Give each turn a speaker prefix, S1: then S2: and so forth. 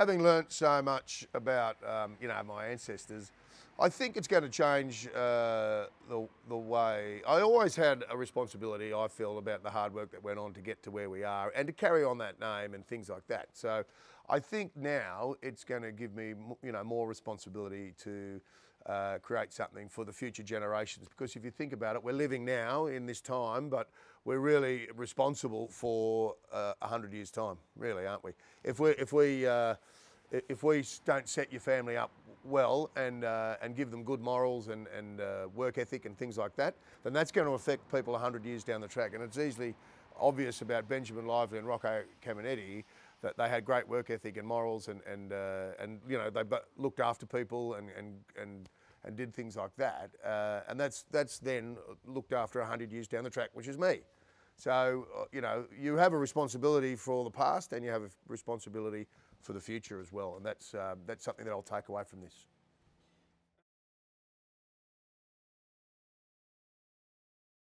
S1: having learnt so much about, you know, my ancestors, I think it's going to change the way. I always had a responsibility, I feel, about the hard work that went on to get to where we are and to carry on that name and things like that. So I think now it's going to give me, you know, more responsibility to create something for the future generations. Because if you think about it, we're living now in this time, but we're really responsible for 100 years' time, really, aren't we? If we don't set your family up well and give them good morals and work ethic and things like that, then that's going to affect people 100 years down the track. And it's easily obvious about Benjamin Lively and Rocco Caminetti that they had great work ethic and morals and you know, they looked after people and did things like that. And that's then looked after 100 years down the track, which is me. So, you know, you have a responsibility for the past and you have a responsibility for the future as well. And that's something that I'll take away from this.